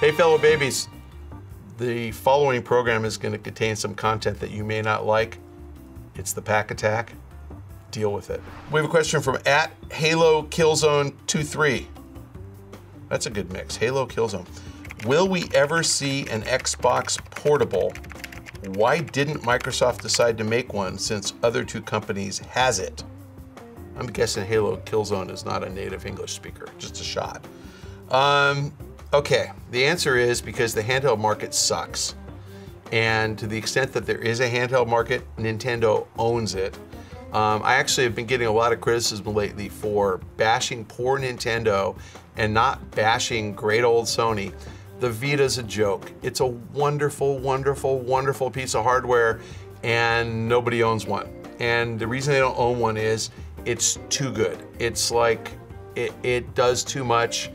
Hey fellow babies, the following program is going to contain some content that you may not like. It's the Pach-Attack. Deal with it. We have a question from @HaloKillzone23. That's a good mix, Halo Killzone. Will we ever see an Xbox portable? Why didn't Microsoft decide to make one since other two companies has it? I'm guessing Halo Killzone is not a native English speaker, just a shot. Okay, the answer is because the handheld market sucks. And to the extent that there is a handheld market, Nintendo owns it. I actually have been getting a lot of criticism lately for bashing poor Nintendo and not bashing great old Sony. The Vita's a joke. It's a wonderful, wonderful, wonderful piece of hardware and nobody owns one. And the reason they don't own one is it's too good. It's like, it does too much.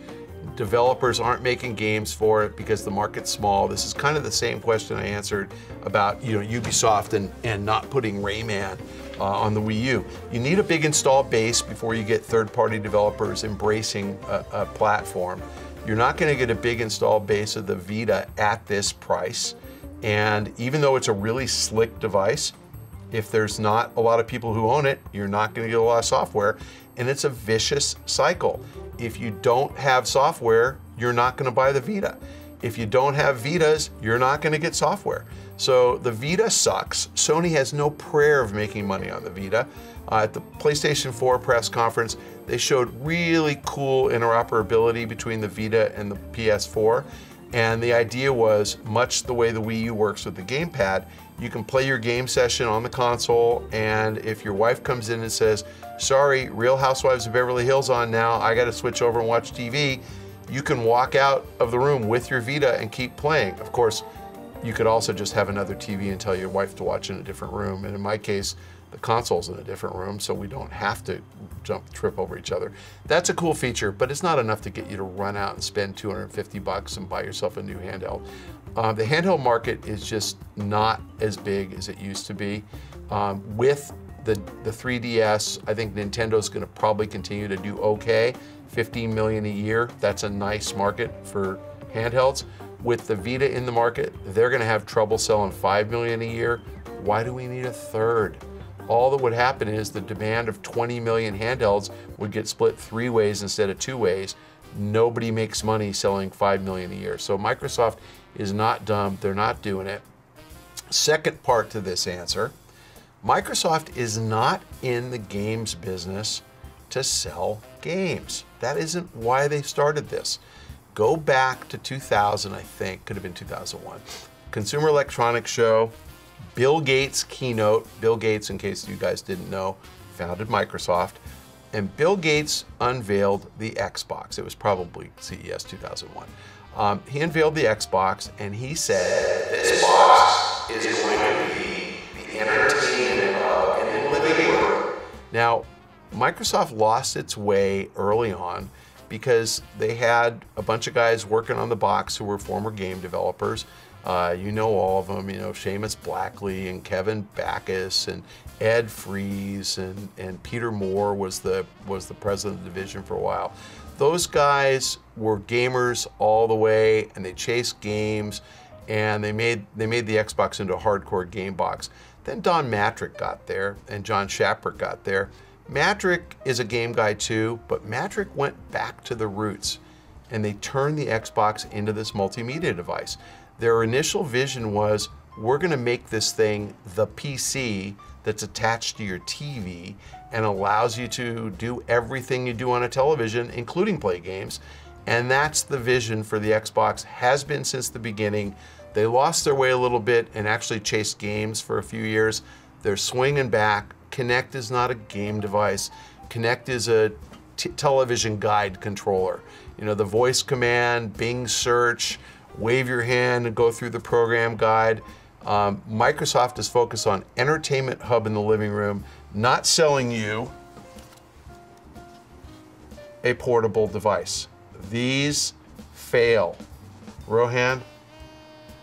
Developers aren't making games for it because the market's small. This is kind of the same question I answered about Ubisoft and not putting Rayman on the Wii U. You need a big install base before you get third-party developers embracing a platform. You're not going to get a big install base of the Vita at this price. And even though it's a really slick device, if there's not a lot of people who own it, you're not going to get a lot of software. And it's a vicious cycle. If you don't have software, you're not going to buy the Vita. If you don't have Vitas, you're not going to get software. So the Vita sucks. Sony has no prayer of making money on the Vita. At the PlayStation 4 press conference, they showed really cool interoperability between the Vita and the PS4. And the idea was, much the way the Wii U works with the gamepad, you can play your game session on the console, and if your wife comes in and says, sorry, Real Housewives of Beverly Hills on now, I gotta switch over and watch TV, you can walk out of the room with your Vita and keep playing. Of course, you could also just have another TV and tell your wife to watch in a different room. And in my case, the console's in a different room, so we don't have to trip over each other. That's a cool feature, but it's not enough to get you to run out and spend $250 and buy yourself a new handheld. The handheld market is just not as big as it used to be. With the 3DS, I think Nintendo's gonna probably continue to do okay. 15 million a year, that's a nice market for handhelds. With the Vita in the market, they're gonna have trouble selling 5 million a year. Why do we need a third? All that would happen is the demand of 20 million handhelds would get split 3 ways instead of 2 ways. Nobody makes money selling 5 million a year. So Microsoft is not dumb, they're not doing it. Second part to this answer, Microsoft is not in the games business to sell games. That isn't why they started this. Go back to 2000, I think, could have been 2001. Consumer Electronics Show, Bill Gates keynote. Bill Gates, in case you guys didn't know, founded Microsoft. And Bill Gates unveiled the Xbox. It was probably CES 2001. He unveiled the Xbox and he said, this box is going to be the entertainment hub in the living room. Now, Microsoft lost its way early on because they had a bunch of guys working on the box who were former game developers. You know all of them, Seamus Blackley and Kevin Backus and Ed Fries and Peter Moore was the president of the division for a while. Those guys were gamers all the way and they chased games and they made the Xbox into a hardcore game box. Then Don Matrick got there and John Shaprick got there. Matrick is a game guy too, but Matrick went back to the roots and they turned the Xbox into this multimedia device. Their initial vision was, we're gonna make this thing the PC that's attached to your TV and allows you to do everything you do on a television, including play games. And that's the vision for the Xbox, has been since the beginning. They lost their way a little bit and actually chased games for a few years. They're swinging back. Kinect is not a game device. Kinect is a television guide controller. The voice command, Bing search, wave your hand and go through the program guide. Microsoft is focused on entertainment hub in the living room, not selling you a portable device. These fail. Rohan,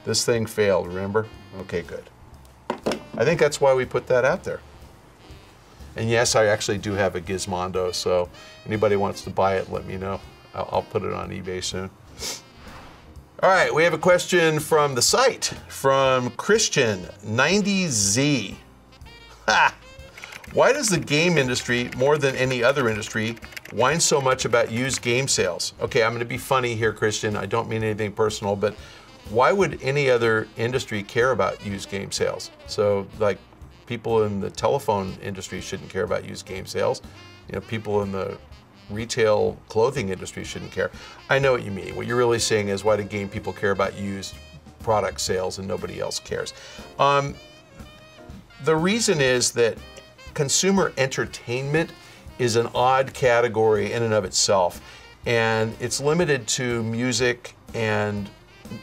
this thing failed, remember? Okay, good. I think that's why we put that out there. And yes, I actually do have a Gizmondo, so anybody wants to buy it, let me know. I'll put it on eBay soon. All right, we have a question from the site, from Christian 90Z. Ha! Why does the game industry, more than any other industry, whine so much about used game sales? Okay, I'm gonna be funny here, Christian. I don't mean anything personal, but why would any other industry care about used game sales? So, like, people in the telephone industry shouldn't care about used game sales. You know, people in the retail clothing industry shouldn't care. I know what you mean. What you're really saying is, why do game people care about used product sales and nobody else cares? The reason is that consumer entertainment is an odd category in and of itself, and it's limited to music and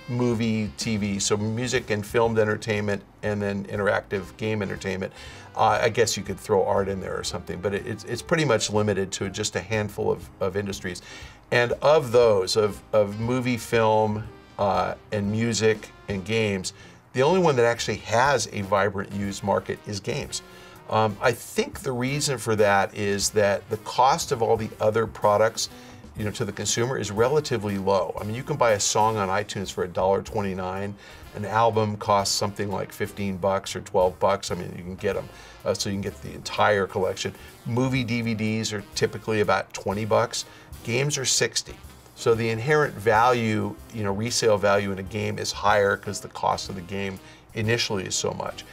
movie, TV, so music and filmed entertainment, and then interactive game entertainment. I guess you could throw art in there or something, but it's pretty much limited to just a handful of industries. And of those, of movie, film, and music and games, the only one that actually has a vibrant used market is games. I think the reason for that is that the cost of all the other products, you know, to the consumer is relatively low. I mean, you can buy a song on iTunes for $1.29. An album costs something like 15 bucks or 12 bucks. I mean, you can get them, so you can get the entire collection. Movie DVDs are typically about 20 bucks. Games are 60. So the inherent value, you know, resale value in a game is higher because the cost of the game initially is so much.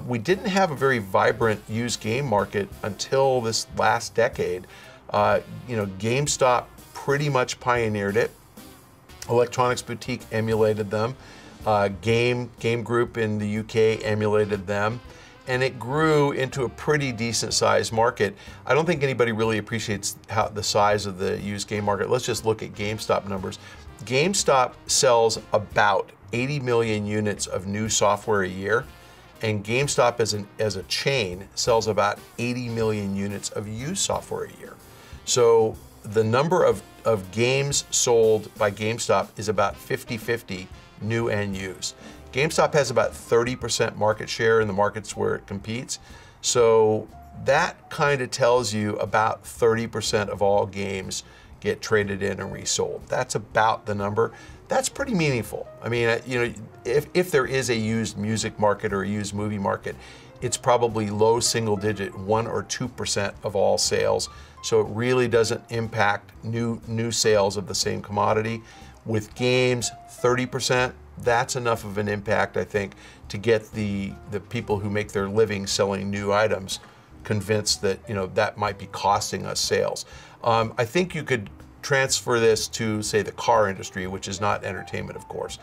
We didn't have a very vibrant used game market until this last decade. You know, GameStop pretty much pioneered it. Electronics Boutique emulated them. Game Group in the UK emulated them. And it grew into a pretty decent sized market. I don't think anybody really appreciates how the size of the used game market. Let's just look at GameStop numbers. GameStop sells about 80 million units of new software a year, and GameStop as a chain sells about 80 million units of used software a year. So the number of games sold by GameStop is about 50-50 new and used. GameStop has about 30% market share in the markets where it competes. So that kind of tells you about 30% of all games get traded in and resold. That's about the number. That's pretty meaningful. I mean, you know, if there is a used music market or a used movie market, it's probably low single digit, 1 or 2% of all sales. So it really doesn't impact new sales of the same commodity. With games, 30%, that's enough of an impact, I think, to get the people who make their living selling new items convinced that, you know, that might be costing us sales. I think you could transfer this to, say, the car industry, which is not entertainment, of course.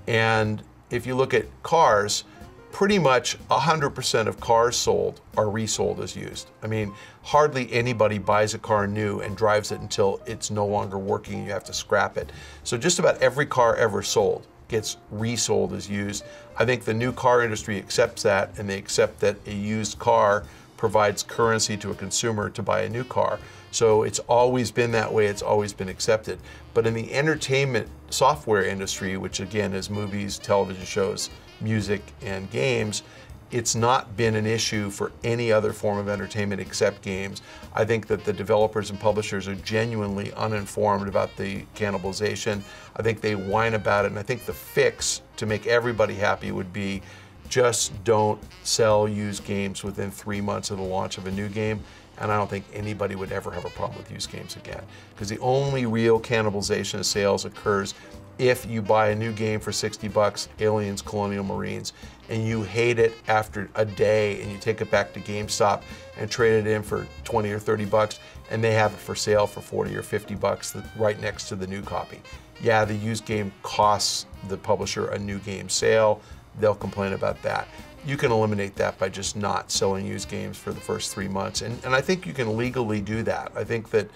And if you look at cars, pretty much 100% of cars sold are resold as used. I mean, hardly anybody buys a car new and drives it until it's no longer working and you have to scrap it. So just about every car ever sold gets resold as used. I think the new car industry accepts that, and they accept that a used car provides currency to a consumer to buy a new car. So it's always been that way, it's always been accepted. But in the entertainment software industry, which again is movies, television shows, music, and games, it's not been an issue for any other form of entertainment except games. I think that the developers and publishers are genuinely uninformed about the cannibalization. I think they whine about it, and I think the fix to make everybody happy would be just don't sell used games within 3 months of the launch of a new game, and I don't think anybody would ever have a problem with used games again. Because the only real cannibalization of sales occurs if you buy a new game for 60 bucks, Aliens, Colonial Marines, and you hate it after a day and you take it back to GameStop and trade it in for 20 or 30 bucks, and they have it for sale for 40 or 50 bucks right next to the new copy. Yeah, the used game costs the publisher a new game sale. They'll complain about that. You can eliminate that by just not selling used games for the first 3 months. And I think you can legally do that. I think that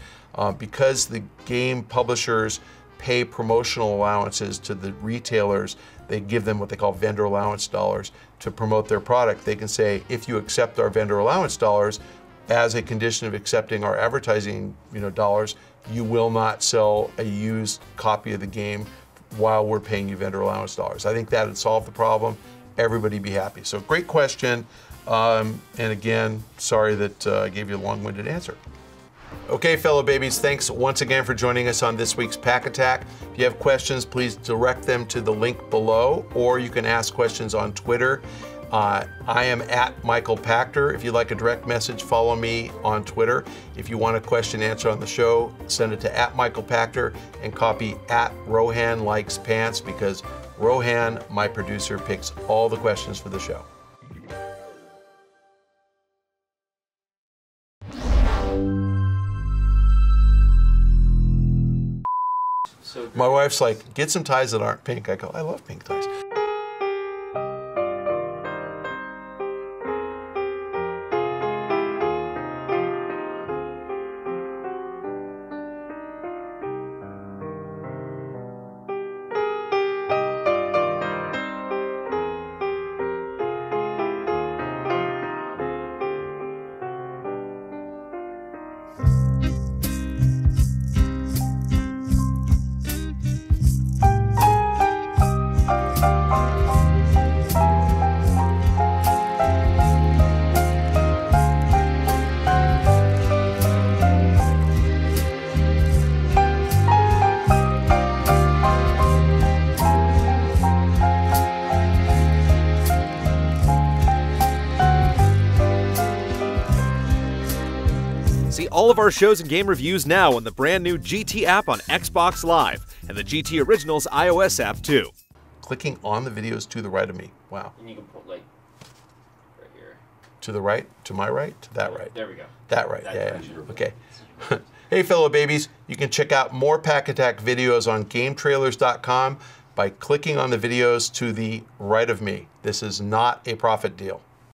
because the game publishers pay promotional allowances to the retailers, they give them what they call vendor allowance dollars to promote their product. They can say, if you accept our vendor allowance dollars, as a condition of accepting our advertising, dollars, you will not sell a used copy of the game while we're paying you vendor allowance dollars. I think that would solve the problem. Everybody be happy. So great question. And again, sorry that I gave you a long-winded answer. Okay, fellow babies, thanks once again for joining us on this week's Pach-Attack. If you have questions, please direct them to the link below, or you can ask questions on Twitter. I am at Michael Pachter. If you'd like a direct message, follow me on Twitter. If you want a question answered on the show, send it to at Michael Pachter and copy at Rohan Likes Pants, because Rohan, my producer, picks all the questions for the show. My wife's like, get some ties that aren't pink. I go, I love pink ties. See all of our shows and game reviews now on the brand new GT app on Xbox Live, and the GT Originals iOS app too. Clicking on the videos to the right of me. Wow. And you can put like right here. To the right? To my right? To that right? There we go. That right, yeah. Okay. Hey, fellow babies, you can check out more Pach-Attack videos on GameTrailers.com by clicking on the videos to the right of me. This is not a profit deal.